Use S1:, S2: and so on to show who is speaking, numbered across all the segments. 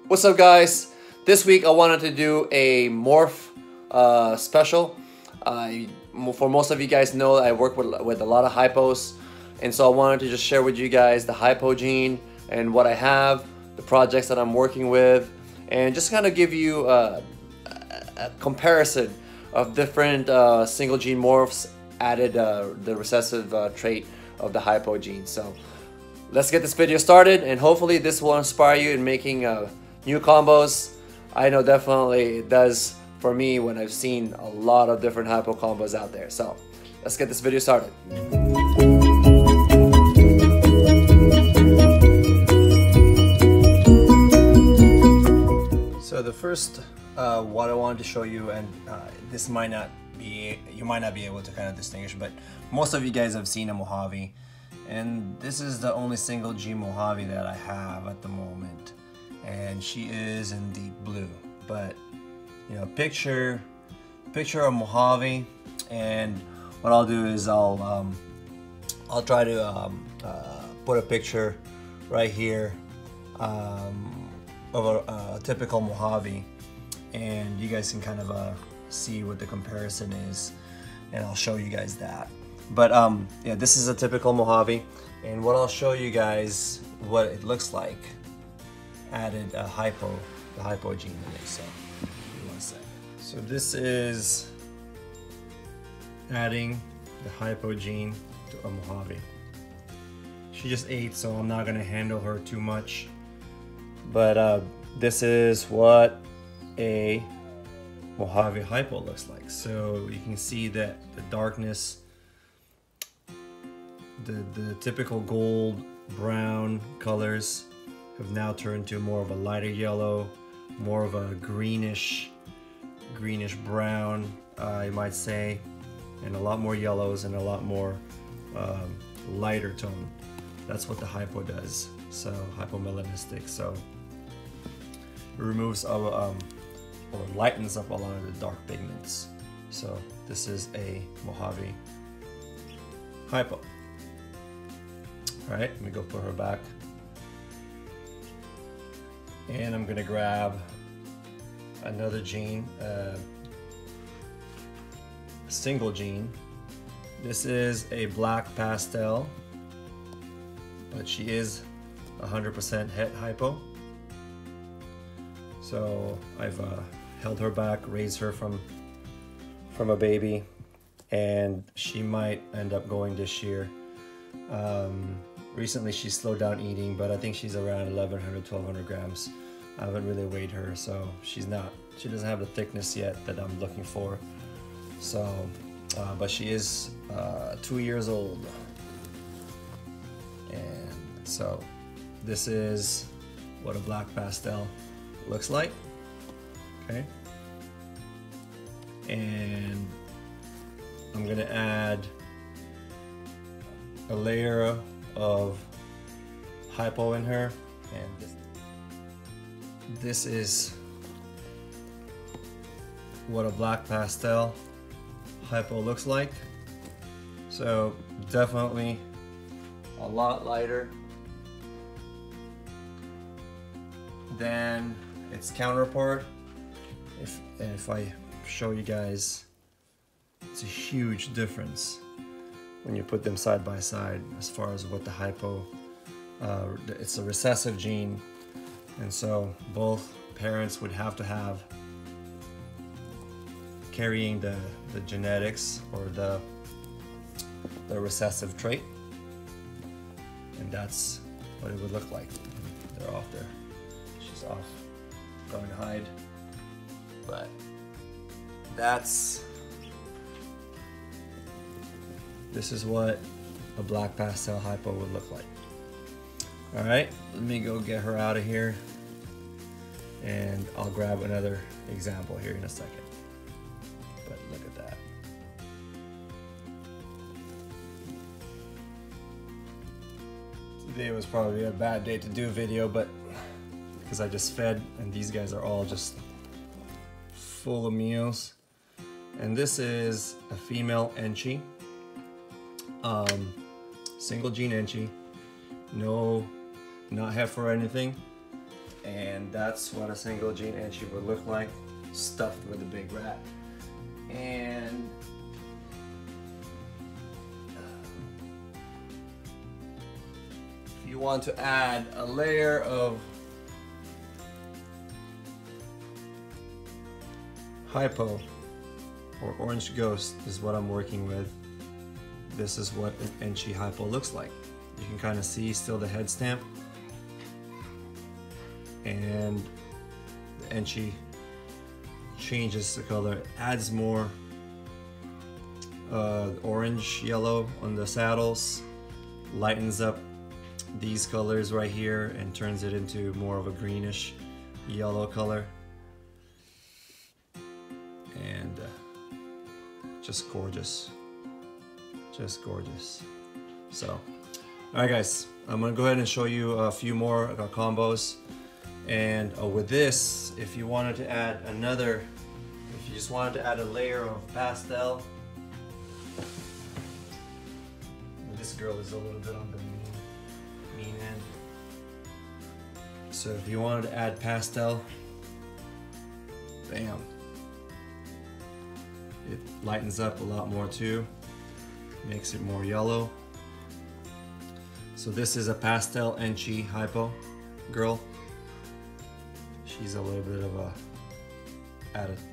S1: What's up, guys? This week I wanted to do a morph special. For most of you guys know, I work with a lot of hypos, and so I wanted to just share with you guys the hypo gene and what I have, the projects that I'm working with, and just kind of give you a comparison of different single gene morphs added the recessive trait of the hypo gene. So let's get this video started, and hopefully this will inspire you in making new combos. I know definitely it does for me when I've seen a lot of different hypo combos out there. So let's get this video started. So the first what I wanted to show you, and this might not be, you might not be able to kind of distinguish, but most of you guys have seen a Mojave, and this is the only single gene Mojave that I have at the moment, and she is in deep blue. But you know, picture a Mojave, and what I'll do is I'll try to put a picture right here of a typical Mojave, and you guys can kind of see what the comparison is, and I'll show you guys that. But yeah, this is a typical Mojave, and what I'll show you guys what it looks like added a hypo, the hypo gene in it. So give me 1 second. So this is adding the hypo gene to a Mojave. She just ate, so I'm not gonna handle her too much. But this is what a Mojave hypo looks like. So you can see that the darkness, the typical gold brown colors have now turned to more of a lighter yellow, more of a greenish brown, I might say, and a lot more yellows and a lot more lighter tone. That's what the hypo does. So hypomelanistic. So it removes or lightens up a lot of the dark pigments. So this is a Mojave hypo. All right, let me go put her back. And I'm gonna grab another gene, a single gene. This is a black pastel, but she is 100% het hypo. So I've held her back, raised her from a baby, and she might end up going this year. Recently she slowed down eating, but I think she's around 1100, 1200 grams. I haven't really weighed her, so she doesn't have the thickness yet that I'm looking for. So, but she is 2 years old. And so this is what a black pastel looks like, okay? And I'm gonna add a layer of hypo in her, and this is what a black pastel hypo looks like. So definitely a lot lighter than its counterpart. If I show you guys, it's a huge difference when you put them side by side as far as what the hypo, it's a recessive gene, and so both parents would have to have carrying the genetics or the recessive trait, and that's what it would look like. They're off there. She's off going to hide, but this is what a black pastel hypo would look like. All right, let me go get her out of here, and I'll grab another example here in a second. But look at that. Today was probably a bad day to do a video, but because I just fed, and these guys are all just full of meals. And this is a female Enchi. Single gene Enchi, no, not heifer or anything, And that's what a single gene Enchi would look like, stuffed with a big rat. And if you want to add a layer of Hypo or Orange Ghost is what I'm working with. This is what an Enchi Hypo looks like. You can kind of see still the head stamp, and the Enchi changes the color, adds more orange yellow on the saddles, lightens up these colors right here and turns it into more of a greenish yellow color. And just gorgeous, just gorgeous. So alright guys, I'm gonna go ahead and show you a few more combos. And with this, if you wanted to add another, if you just wanted to add a layer of pastel, this girl is a little bit on the mean end. So if you wanted to add pastel, bam, it lightens up a lot more too, makes it more yellow. So this is a pastel Enchi Hypo girl. She's a little bit of a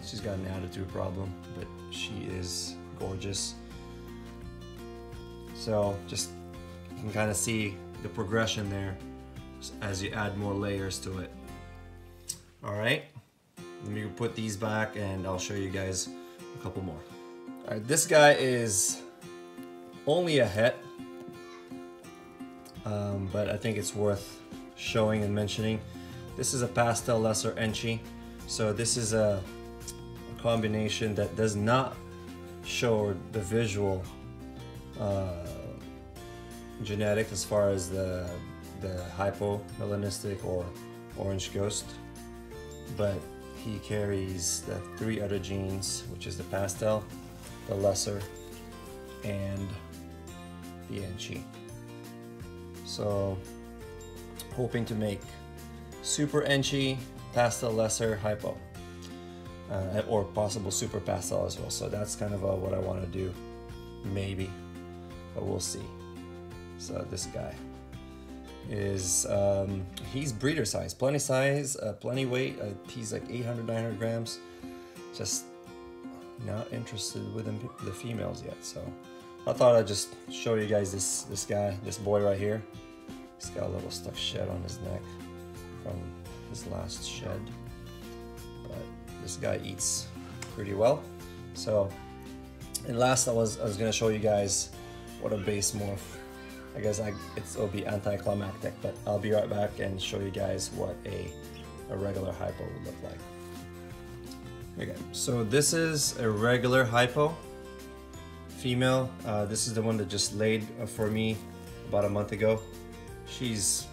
S1: she's got an attitude problem, but she is gorgeous. So just you can kind of see the progression there as you add more layers to it. All right, let me put these back and I'll show you guys a couple more. All right, this guy is only a het, but I think it's worth showing and mentioning. This is a pastel lesser Enchi. So this is a combination that does not show the visual genetic as far as the hypo melanistic or orange ghost, but he carries the 3 other genes, which is the pastel, the lesser, and the Enchi. So hoping to make super Enchi, pastel lesser, hypo, or possible super pastel as well. So that's kind of what I want to do, maybe, but we'll see. So this guy is he's breeder size, plenty weight. He's like 800-900 grams. Just not interested with the females yet. So I thought I'd just show you guys this guy, this boy right here. He's got a little stuck shed on his neck from his last shed, but this guy eats pretty well. So, and last I was gonna show you guys what a base morph. I guess it'll be anticlimactic, but I'll be right back and show you guys what a regular hypo would look like. Okay, so this is a regular hypo female. This is the one that just laid for me about a month ago. She's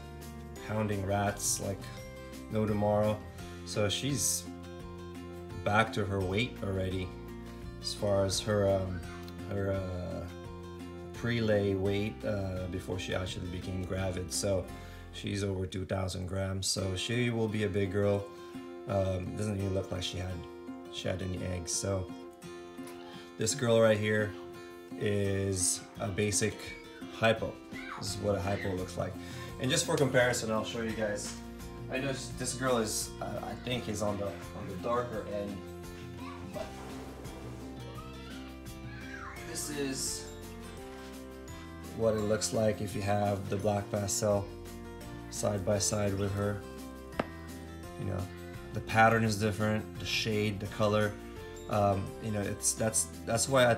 S1: hounding rats like no tomorrow, so she's back to her weight already as far as her pre-lay weight before she actually became gravid. So she's over 2,000 grams, so she will be a big girl. Doesn't even look like she had any eggs. So this girl right here is a basic hypo. This is what a hypo looks like. And just for comparison, I'll show you guys. I know this girl is, I think, is on the darker end, but this is what it looks like if you have the black pastel side by side with her. You know, the pattern is different, the shade, the color. You know, that's why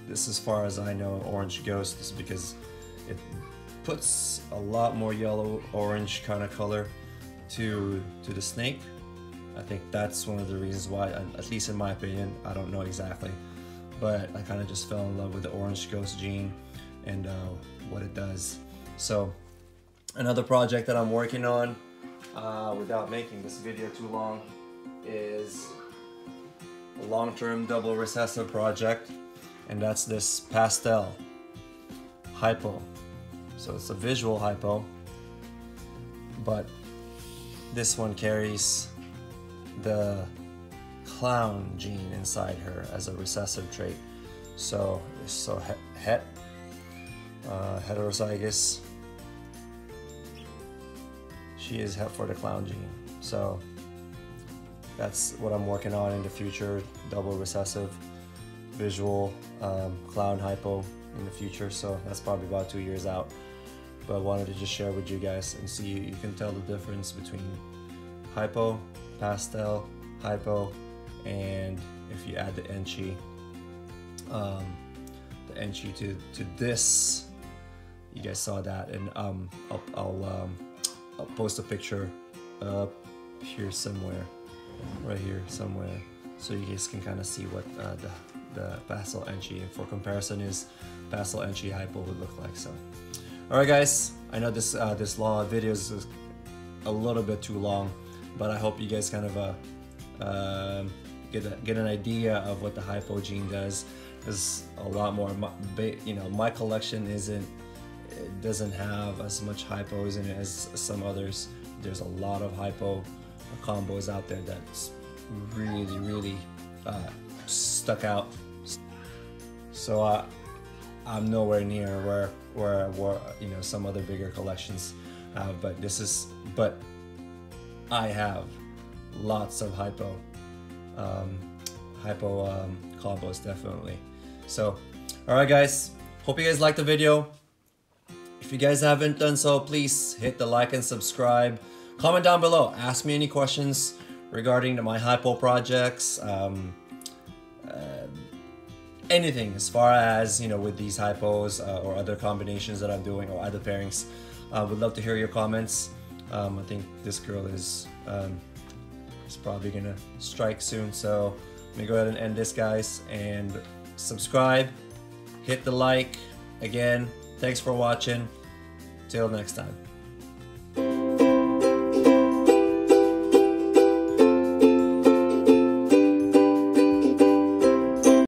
S1: this, as far as I know, Orange Ghost is because it puts a lot more yellow orange kind of color to the snake. I think that's one of the reasons why, at least in my opinion, I don't know exactly, but I kind of just fell in love with the Orange Ghost gene and what it does. So another project that I'm working on, without making this video too long, is a long-term double recessive project, and that's this pastel hypo. So it's a visual hypo, but this one carries the clown gene inside her as a recessive trait. So heterozygous. She is het for the clown gene. So that's what I'm working on in the future. Double recessive, visual, clown hypo in the future. So that's probably about 2 years out. But I wanted to just share with you guys and see, you can tell the difference between hypo, pastel, hypo, and if you add the Enchi, to this, you guys saw that, and I'll post a picture up here somewhere, right here somewhere, so you guys can kind of see what the Pastel Enchi for comparison is Pastel Enchi hypo would look like. So, all right, guys, I know this long video is a little bit too long, but I hope you guys kind of get an idea of what the hypo gene does. There's a lot more. You know, my collection doesn't have as much hypos in it as some others. There's a lot of hypo combos out there that's really stuck out. So I'm nowhere near where you know, some other bigger collections have, but I have lots of hypo combos, definitely. So, all right, guys, hope you guys liked the video. If you guys haven't done so, please hit the like and subscribe. Comment down below, ask me any questions regarding my hypo projects, anything as far as, you know, with these hypos or other combinations that I'm doing or other pairings. Would love to hear your comments. I think this girl is probably gonna strike soon, so let me go ahead and end this, guys, and subscribe, hit the like. Again, thanks for watching. Till next time.